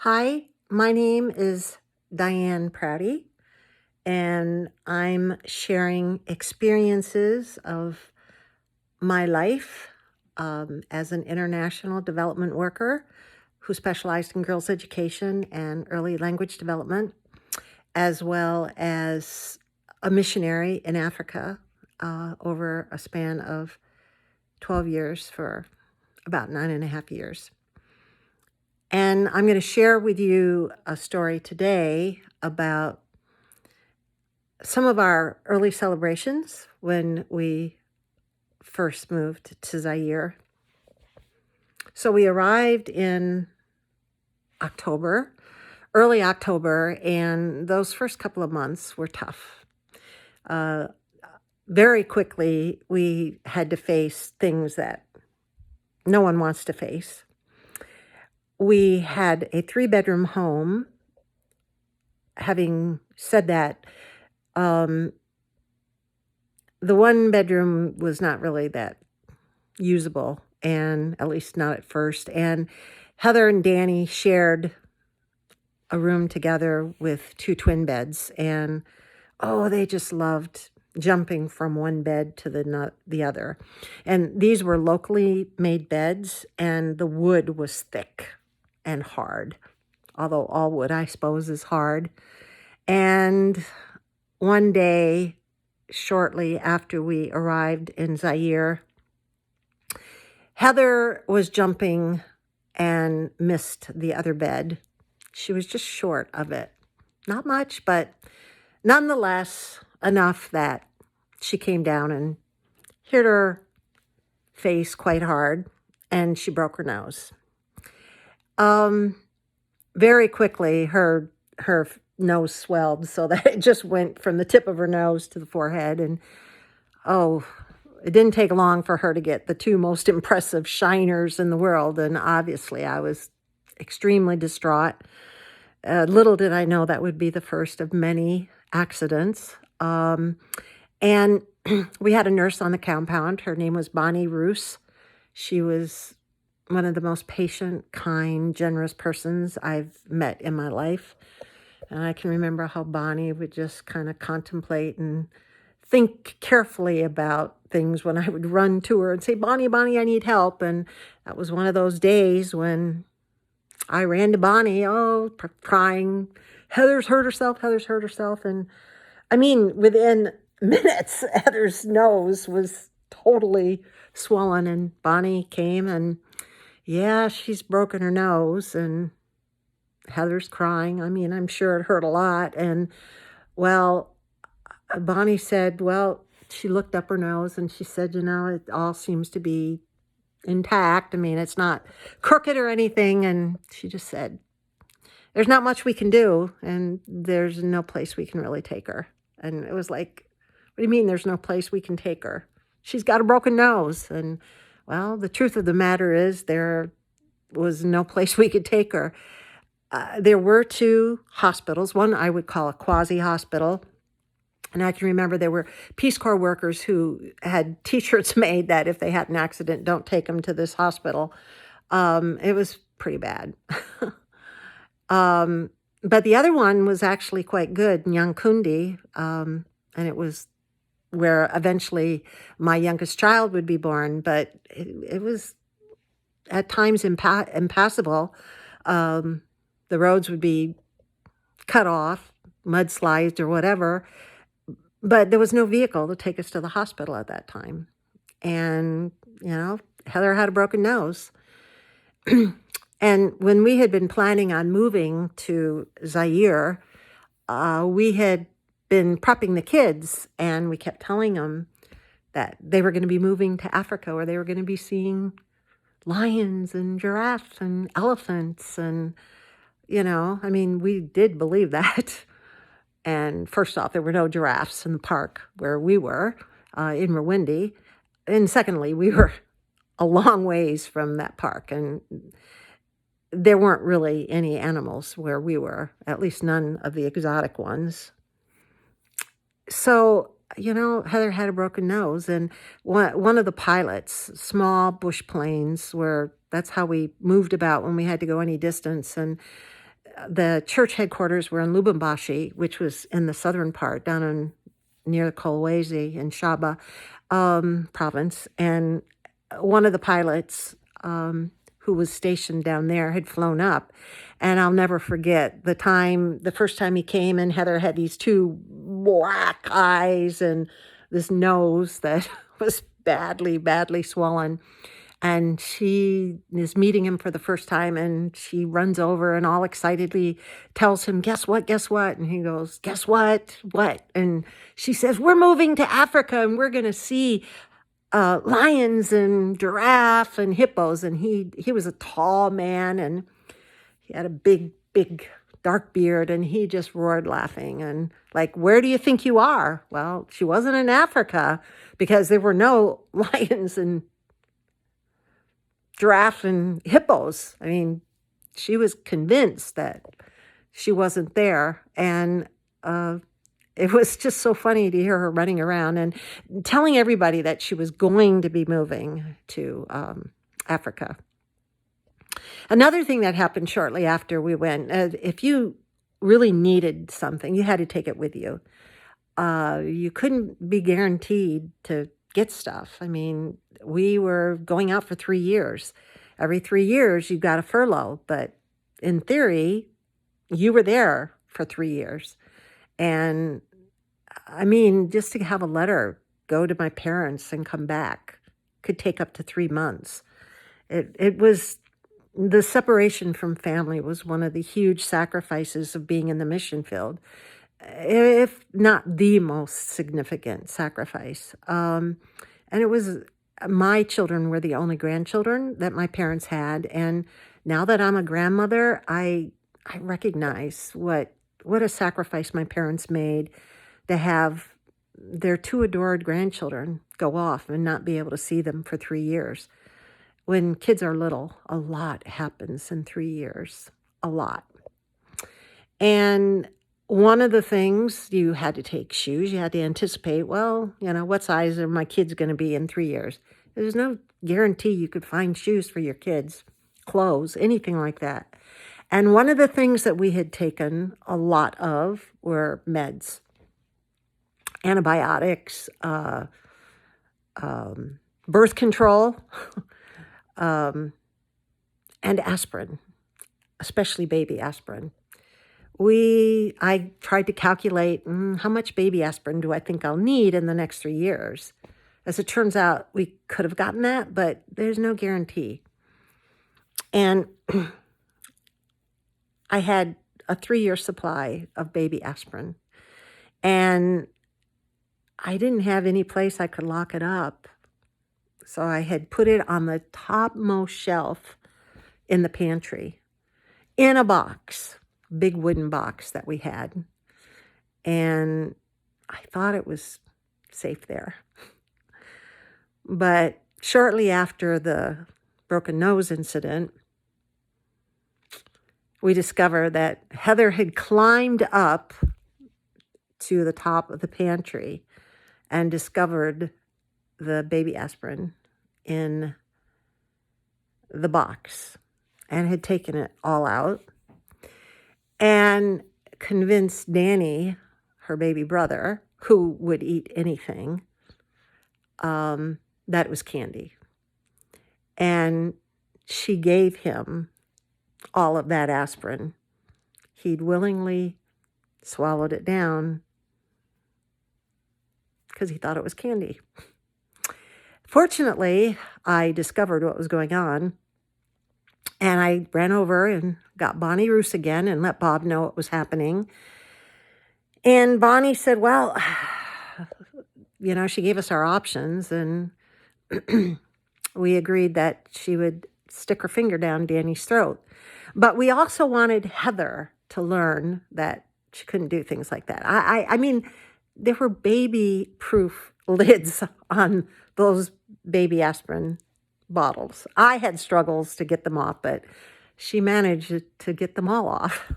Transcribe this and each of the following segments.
Hi, my name is Diane Prouty, and I'm sharing experiences of my life as an international development worker who specialized in girls' education and early language development, as well as a missionary in Africa over a span of 12 years for about 9.5 years. And I'm going to share with you a story today about some of our early celebrations when we first moved to Zaire. So we arrived in October, early October, and those first couple of months were tough. Very quickly, we had to face things that no one wants to face. We had a 3-bedroom home. Having said that, the one bedroom was not really that usable, and at least not at first. And Heather and Danny shared a room together with 2 twin beds, and they just loved jumping from one bed to the other. And these were locally made beds, and the wood was thick and hard, although all wood, I suppose, is hard. And one day, shortly after we arrived in Zaire, Heather was jumping and missed the other bed. She was just short of it. Not much, but nonetheless enough that she came down and hit her face quite hard, and she broke her nose. Very quickly, her nose swelled so that it just went from the tip of her nose to the forehead. And it didn't take long for her to get the 2 most impressive shiners in the world. And obviously, I was extremely distraught. Little did I know that would be the first of many accidents. And we had a nurse on the compound. Her name was Bonnie Roos. She was one of the most patient, kind, generous persons I've met in my life. And I can remember how Bonnie would just kind of contemplate and think carefully about things when I would run to her and say, Bonnie, I need help. And that was one of those days when I ran to Bonnie, crying, Heather's hurt herself. And I mean, within minutes, Heather's nose was totally swollen, and Bonnie came and, yeah, she's broken her nose, and Heather's crying. I mean, I'm sure it hurt a lot. And, Bonnie said, she looked up her nose and she said, it all seems to be intact. I mean, it's not crooked or anything. And she just said, there's not much we can do, and there's no place we can really take her. And it was like, what do you mean there's no place we can take her? She's got a broken nose. And, the truth of the matter is there was no place we could take her. There were 2 hospitals, one I would call a quasi-hospital. And I can remember there were Peace Corps workers who had T-shirts made that if they had an accident, don't take them to this hospital. It was pretty bad. But the other one was actually quite good, Nyankundi, and it was where eventually my youngest child would be born. But it was at times impassable. The roads would be cut off, mudslides or whatever. But there was no vehicle to take us to the hospital at that time. And, Heather had a broken nose. And when we had been planning on moving to Zaire, we had been prepping the kids, and we kept telling them that they were going to be moving to Africa, where they were going to be seeing lions and giraffes and elephants. And, we did believe that. And first off, there were no giraffes in the park where we were in Rwindi. And secondly, we were a long ways from that park. And there weren't really any animals where we were, at least none of the exotic ones. So, Heather had a broken nose. And one of the pilots, small bush planes, that's how we moved about when we had to go any distance. And the church headquarters were in Lubumbashi, which was in the southern part, down in near Kolwezi in Shaba province. And one of the pilots who was stationed down there had flown up. And I'll never forget the first time he came, and Heather had these two black eyes and this nose that was badly, badly swollen. And she is meeting him for the first time, and she runs over and all excitedly tells him, guess what, guess what? And he goes, guess what, what? And she says, we're moving to Africa, and we're going to see lions and giraffe and hippos. And he was a tall man, and he had a big, big dark beard, and he just roared laughing. And like, where do you think you are? Well, she wasn't in Africa because there were no lions and giraffe and hippos. I mean, she was convinced that she wasn't there. And it was just so funny to hear her running around and telling everybody that she was going to be moving to Africa. Another thing that happened shortly after we went, if you really needed something, you had to take it with you. You couldn't be guaranteed to get stuff. I mean, we were going out for 3 years. Every 3 years, you got a furlough. But in theory, you were there for 3 years. And I mean, just to have a letter go to my parents and come back could take up to 3 months. It was, the separation from family was one of the huge sacrifices of being in the mission field, if not the most significant sacrifice. And it was, my children were the only grandchildren that my parents had. And now that I'm a grandmother, I recognize what a sacrifice my parents made to have their 2 adored grandchildren go off and not be able to see them for 3 years. When kids are little, a lot happens in 3 years, a lot. And one of the things, you had to take shoes. You had to anticipate, well, what size are my kids going to be in 3 years? There's no guarantee you could find shoes for your kids, clothes, anything like that. And one of the things that we had taken a lot of were meds, antibiotics, birth control, and aspirin, especially baby aspirin. I tried to calculate how much baby aspirin do I think I'll need in the next 3 years. As it turns out, we could have gotten that, but there's no guarantee. And I had a 3-year supply of baby aspirin, and I didn't have any place I could lock it up. So I had put it on the topmost shelf in the pantry in a box, big wooden box that we had. And I thought it was safe there. But shortly after the broken nose incident, we discovered that Heather had climbed up to the top of the pantry and discovered the baby aspirin in the box and had taken it all out and convinced Danny, her baby brother, who would eat anything, that it was candy. And she gave him all of that aspirin. He'd willingly swallowed it down because he thought it was candy. Fortunately, I discovered what was going on, and I ran over and got Bonnie Roos again and let Bob know what was happening. And Bonnie said, well, she gave us our options, and we agreed that she would stick her finger down Danny's throat. But we also wanted Heather to learn that she couldn't do things like that. I mean, there were baby-proof lids on those baby aspirin bottles. I had struggles to get them off, but she managed to get them all off.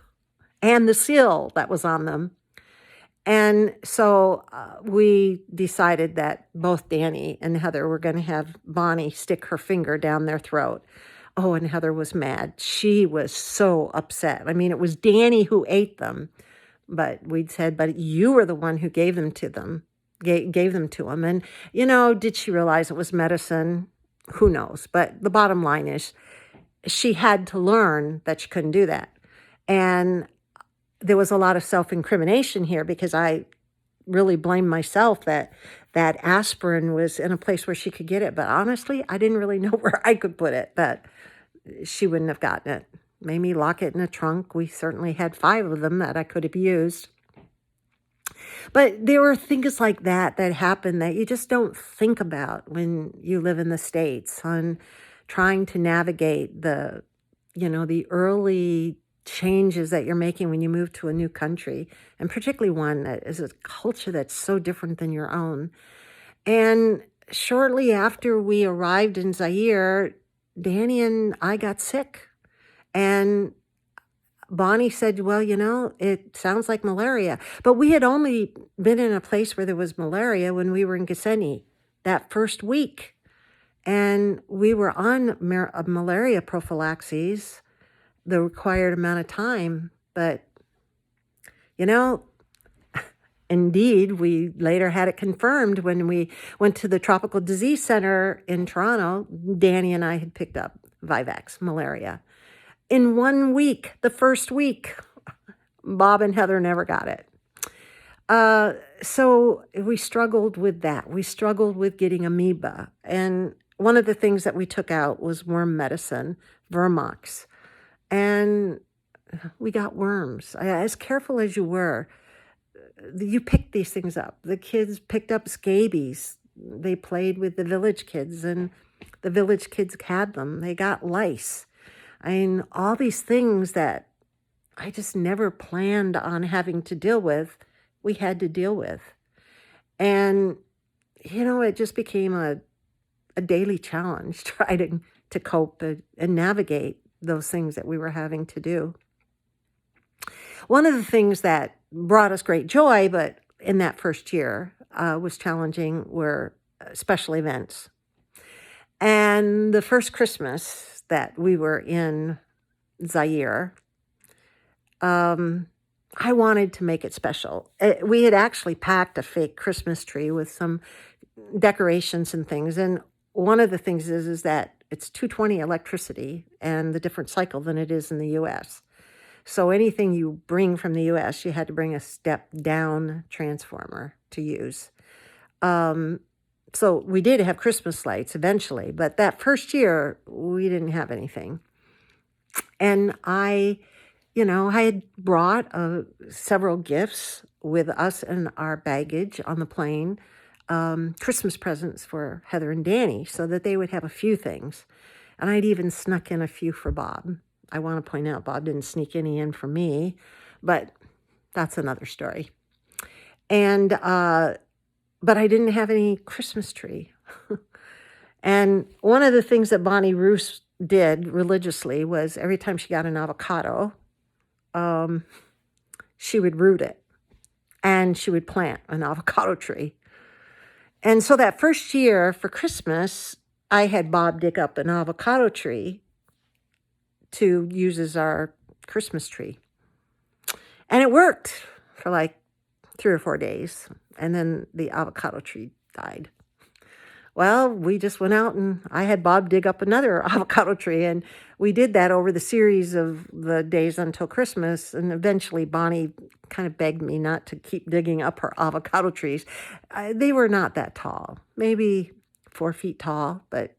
And the seal that was on them. And so we decided that both Danny and Heather were going to have Bonnie stick her finger down their throat. Oh, and Heather was mad. She was so upset. I mean, it was Danny who ate them, but we'd said, but you were the one who gave them to them, gave them to him. And, did she realize it was medicine? Who knows? But the bottom line is she had to learn that she couldn't do that. And there was a lot of self-incrimination here because I really blamed myself that aspirin was in a place where she could get it. But honestly, I didn't really know where I could put it, that she wouldn't have gotten it. Made me lock it in a trunk. We certainly had 5 of them that I could have used. But there were things like that happen that you just don't think about when you live in the States, on trying to navigate the early changes that you're making when you move to a new country, and particularly one that is a culture that's so different than your own. And shortly after we arrived in Zaire, Danny and I got sick. And Bonnie said, well, it sounds like malaria. But we had only been in a place where there was malaria when we were in Gethsemane that first week. And we were on malaria prophylaxis the required amount of time. But, indeed, we later had it confirmed when we went to the Tropical Disease Center in Toronto. Danny and I had picked up Vivax, malaria. In 1 week, the first week, Bob and Heather never got it. So we struggled with that. We struggled with getting amoeba. And one of the things that we took out was worm medicine, Vermox. And we got worms. As careful as you were, you picked these things up. The kids picked up scabies. They played with the village kids, and the village kids had them. They got lice. I mean, all these things that I just never planned on having to deal with, we had to deal with. And, it just became a daily challenge trying to cope and navigate those things that we were having to do. One of the things that brought us great joy, but in that first year was challenging, were special events. And the first Christmas that we were in Zaire, I wanted to make it special. We had actually packed a fake Christmas tree with some decorations and things. And one of the things is that it's 220 electricity and the different cycle than it is in the U.S. So anything you bring from the U.S., you had to bring a step-down transformer to use. So we did have Christmas lights eventually, but that first year, we didn't have anything. And I had brought several gifts with us and our baggage on the plane, Christmas presents for Heather and Danny, so that they would have a few things. And I'd even snuck in a few for Bob. I want to point out Bob didn't sneak any in for me, but that's another story. And but I didn't have any Christmas tree. And one of the things that Bonnie Roos did religiously was every time she got an avocado, she would root it and she would plant an avocado tree. And so that first year for Christmas, I had Bob dig up an avocado tree to use as our Christmas tree. And it worked for like 3 or 4 days. And then the avocado tree died. Well, we just went out and I had Bob dig up another avocado tree. And we did that over the series of the days until Christmas. And eventually Bonnie kind of begged me not to keep digging up her avocado trees. They were not that tall, maybe 4 feet tall, but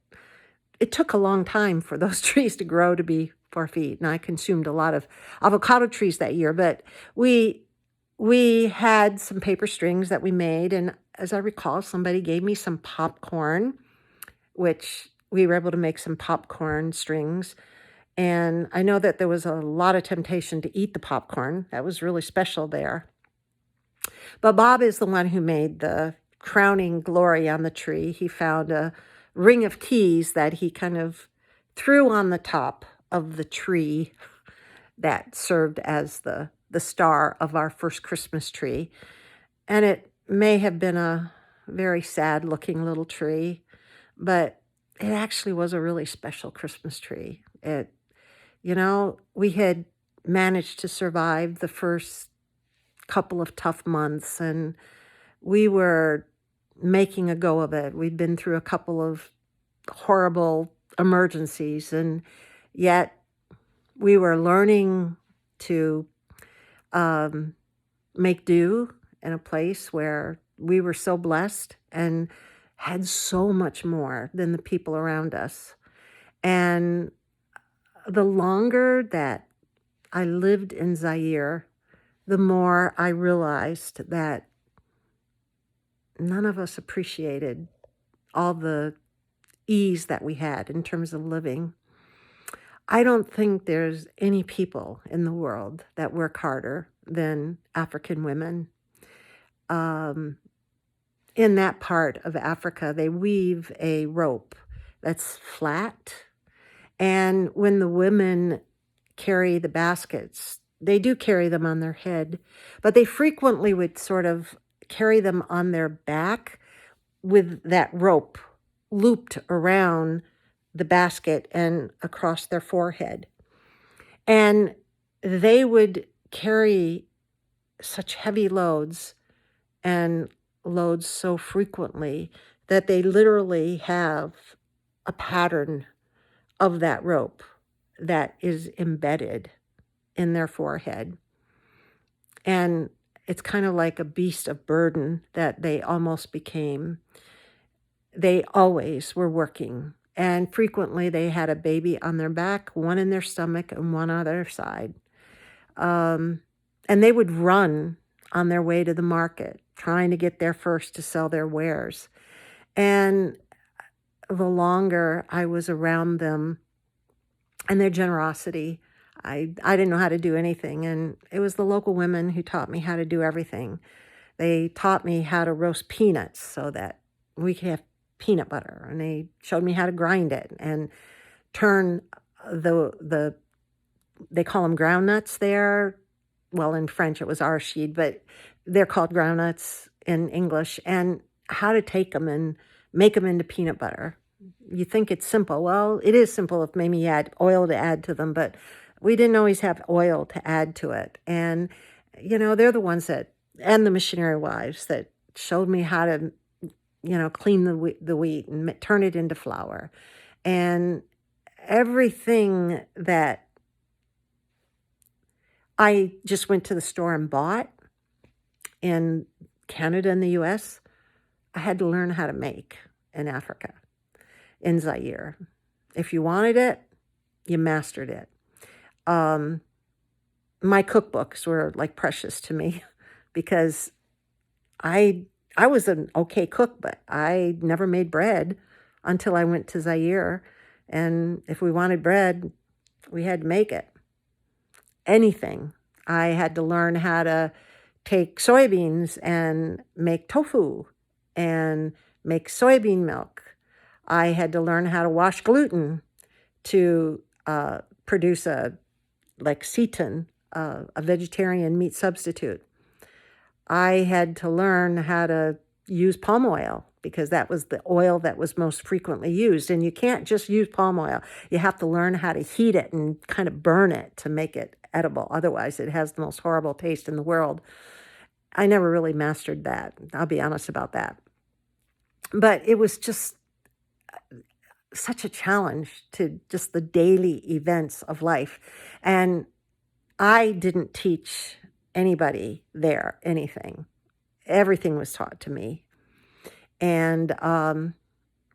it took a long time for those trees to grow to be 4 feet. And I consumed a lot of avocado trees that year, but we had some paper strings that we made. And as I recall, somebody gave me some popcorn, which we were able to make some popcorn strings. And I know that there was a lot of temptation to eat the popcorn. That was really special there. But Bob is the one who made the crowning glory on the tree. He found a ring of keys that he kind of threw on the top of the tree that served as the star of our first Christmas tree. And it may have been a very sad looking little tree, but it actually was a really special Christmas tree. It, we had managed to survive the first couple of tough months, and we were making a go of it. We'd been through a couple of horrible emergencies, and yet we were learning to um, make do in a place where we were so blessed and had so much more than the people around us. And the longer that I lived in Zaire, the more I realized that none of us appreciated all the ease that we had in terms of living. I don't think there's any people in the world that work harder than African women. Um, in that part of Africa, they weave a rope that's flat. And when the women carry the baskets, they do carry them on their head, but they frequently would sort of carry them on their back with that rope looped around the basket and across their forehead. And they would carry such heavy loads and loads so frequently that they literally have a pattern of that rope that is embedded in their forehead. And it's kind of like a beast of burden that they almost became. They always were working, and frequently they had a baby on their back, one in their stomach, and one on their side. And they would run on their way to the market, trying to get there first to sell their wares. And the longer I was around them and their generosity, I didn't know how to do anything. And it was the local women who taught me how to do everything. They taught me how to roast peanuts so that we could have peanut butter. And they showed me how to grind it and turn they call them ground nuts there. Well, in French, it was arachide, but they're called ground nuts in English, and how to take them and make them into peanut butter. You think it's simple. Well, it is simple if maybe you add oil to add to them, but we didn't always have oil to add to it. And, they're the ones and the missionary wives that showed me how to, clean the wheat and turn it into flour. And everything that I just went to the store and bought in Canada and the US, I had to learn how to make in Africa, in Zaire. If you wanted it, you mastered it. My cookbooks were like precious to me because I was an okay cook, but I never made bread until I went to Zaire. And if we wanted bread, we had to make it. Anything. I had to learn how to take soybeans and make tofu and make soybean milk. I had to learn how to wash gluten to produce seitan, a vegetarian meat substitute. I had to learn how to use palm oil because that was the oil that was most frequently used. And you can't just use palm oil. You have to learn how to heat it and kind of burn it to make it edible. Otherwise, it has the most horrible taste in the world. I never really mastered that. I'll be honest about that. But it was just such a challenge to just the daily events of life. And I didn't teach anybody there anything. Everything was taught to me. And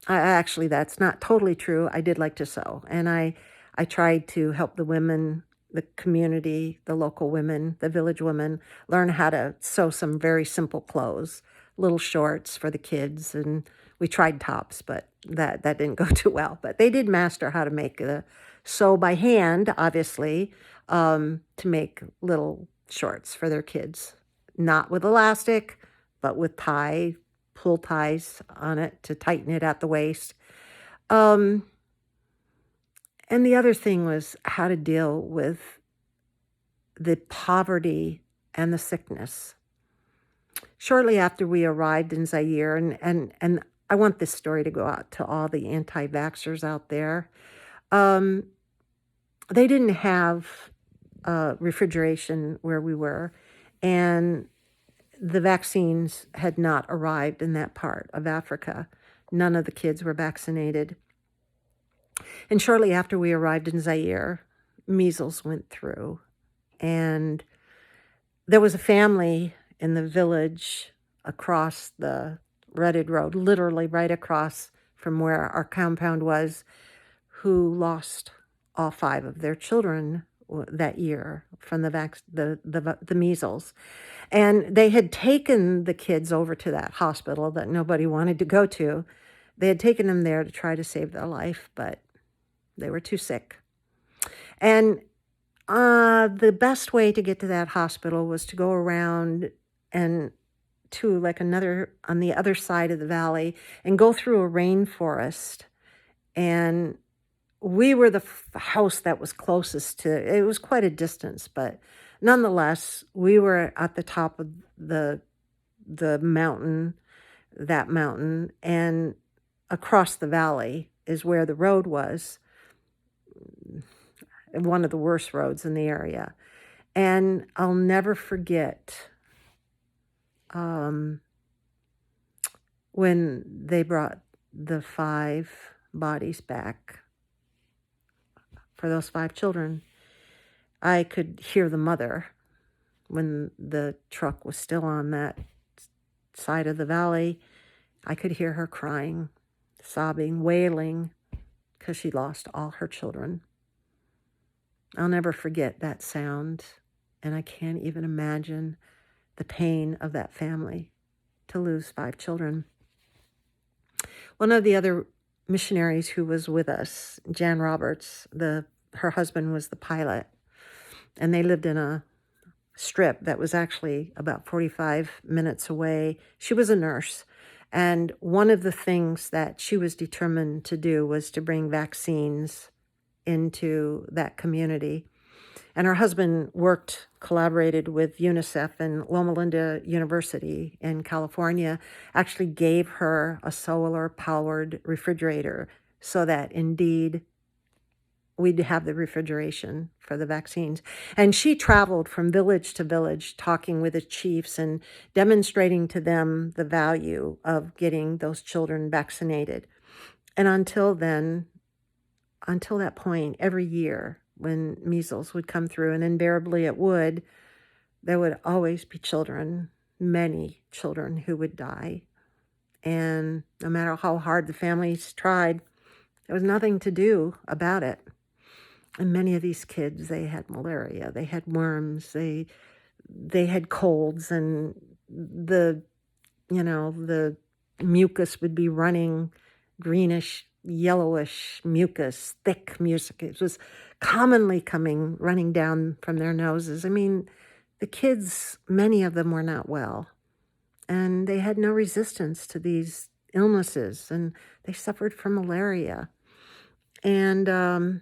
actually, that's not totally true. I did like to sew. And I tried to help the women, the community, the local women, the village women, learn how to sew some very simple clothes, little shorts for the kids. And we tried tops, but that didn't go too well. But they did master how to sew by hand, obviously, to make little shorts for their kids. Not with elastic, but with pull ties on it to tighten it at the waist. And the other thing was how to deal with the poverty and the sickness. Shortly after we arrived in Zaire, and I want this story to go out to all the anti-vaxxers out there. they didn't have refrigeration where we were, and the vaccines had not arrived in that part of Africa. None of the kids were vaccinated. And shortly after we arrived in Zaire, measles went through. And there was a family in the village across the rutted road, literally right across from where our compound was, who lost all 5 of their children that year from the measles. And they had taken the kids over to that hospital that nobody wanted to go to. They had taken them there to try to save their life, but they were too sick. And the best way to get to that hospital was to go around and to like on the other side of the valley and go through a rainforest. And we were the house that was closest to, it was quite a distance, but nonetheless, we were at the top of the mountain, that mountain, and across the valley is where the road was, one of the worst roads in the area. And I'll never forget when they brought the 5 bodies back for those 5 children. I could hear the mother when the truck was still on that side of the valley. I could hear her crying, sobbing, wailing, because she lost all her children. I'll never forget that sound, and I can't even imagine the pain of that family to lose 5 children. One of the other missionaries who was with us, Jan Roberts, her husband was the pilot, and they lived in a strip that was actually about 45 minutes away. She was a nurse, and one of the things that she was determined to do was to bring vaccines into that community. And her husband collaborated with UNICEF, and Loma Linda University in California actually gave her a solar-powered refrigerator so that indeed we'd have the refrigeration for the vaccines. And she traveled from village to village talking with the chiefs and demonstrating to them the value of getting those children vaccinated. And until that point, every year when measles would come through, and invariably it would, there would always be children, many children, who would die. And no matter how hard the families tried, there was nothing to do about it. And many of these kids, they had malaria, they had worms, they had colds, and the mucus would be running, greenish, yellowish mucus, thick mucus. It was commonly running down from their noses. I mean, the kids, many of them were not well, and they had no resistance to these illnesses, and they suffered from malaria. And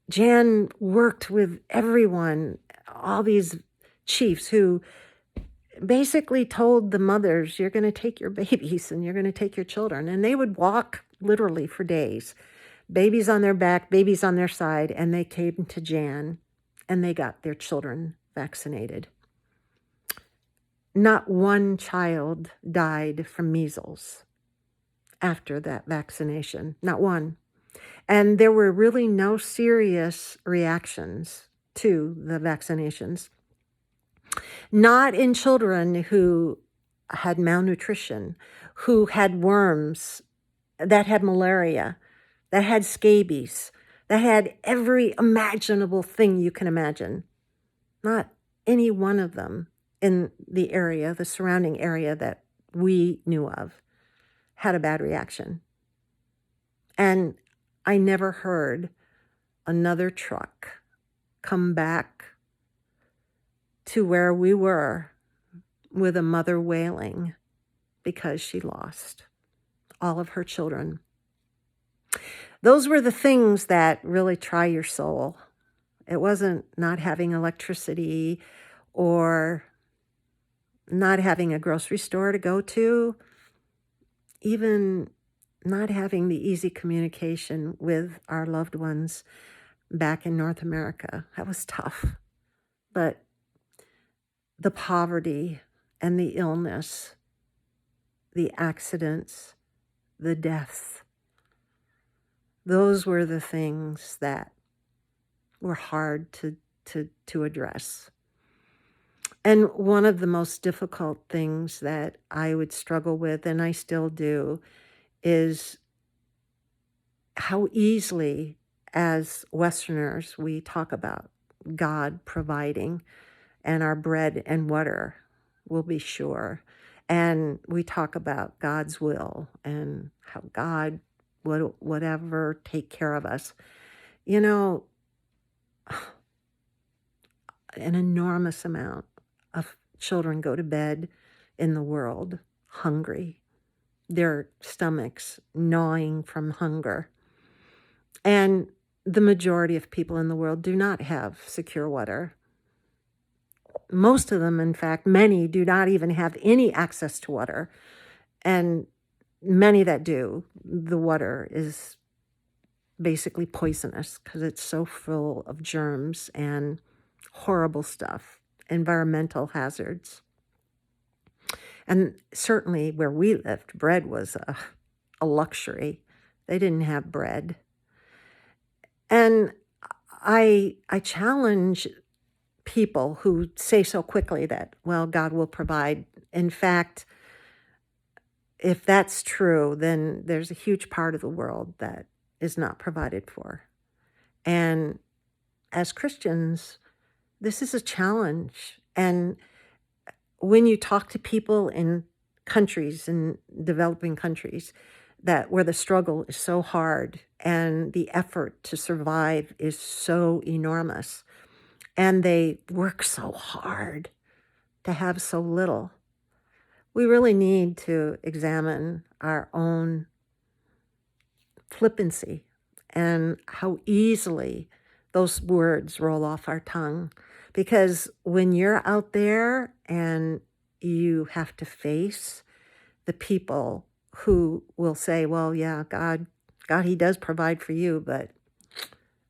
Jan worked with everyone, all these chiefs who basically told the mothers, you're going to take your babies and you're going to take your children. And they would walk literally for days, babies on their back, babies on their side, and they came to Jan and they got their children vaccinated. Not one child died from measles after that vaccination, not one. And there were really no serious reactions to the vaccinations. Not in children who had malnutrition, who had worms, that had malaria, that had scabies, that had every imaginable thing you can imagine. Not any one of them in the area, the surrounding area that we knew of, had a bad reaction. And I never heard another truck come back to where we were with a mother wailing because she lost all of her children. Those were the things that really try your soul. It wasn't not having electricity or not having a grocery store to go to. Even not having the easy communication with our loved ones back in North America. That was tough. But the poverty and the illness, the accidents, the deaths, those were the things that were hard to address. And one of the most difficult things that I would struggle with, and I still do, is how easily, as Westerners, we talk about God providing and our bread and water will be sure. And we talk about God's will and how God would whatever take care of us. You know, an enormous amount of children go to bed in the world hungry, their stomachs gnawing from hunger. And the majority of people in the world do not have secure water. Most of them, in fact, many do not even have any access to water. And many that do, the water is basically poisonous because it's so full of germs and horrible stuff, environmental hazards. And certainly where we lived, bread was a luxury. They didn't have bread. And I challenge people who say so quickly that, well, God will provide. In fact, if that's true, then there's a huge part of the world that is not provided for. And as Christians, this is a challenge. And when you talk to people in countries, in developing countries, that where the struggle is so hard and the effort to survive is so enormous, and they work so hard to have so little, we really need to examine our own flippancy and how easily those words roll off our tongue. Because when you're out there and you have to face the people who will say, well, yeah, God, he does provide for you, but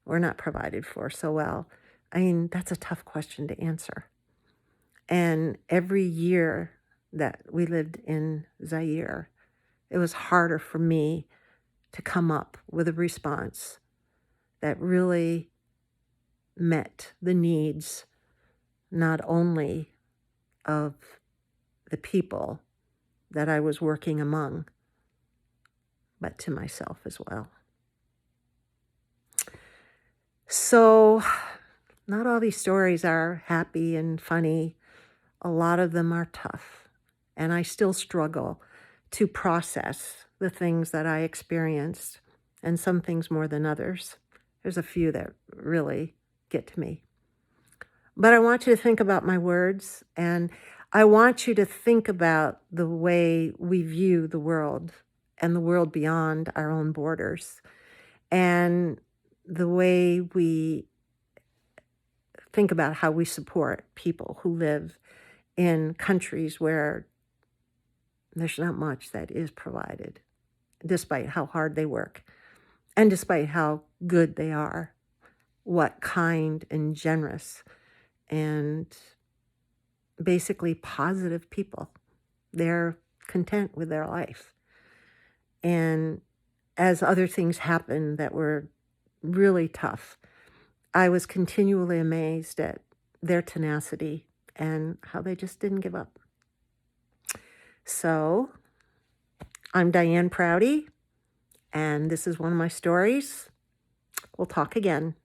we're not provided for so well. I mean, that's a tough question to answer. And every year that we lived in Zaire, it was harder for me to come up with a response that really met the needs not only of the people that I was working among, but to myself as well. So not all these stories are happy and funny. A lot of them are tough, and I still struggle to process the things that I experienced, and some things more than others. There's a few that really get to me. But I want you to think about my words, and I want you to think about the way we view the world and the world beyond our own borders, and the way we think about how we support people who live in countries where there's not much that is provided, despite how hard they work and despite how good they are, what kind and generous and basically positive people. They're content with their life. And as other things happened that were really tough, I was continually amazed at their tenacity and how they just didn't give up. So I'm Diane Prouty, and this is one of my stories. We'll talk again.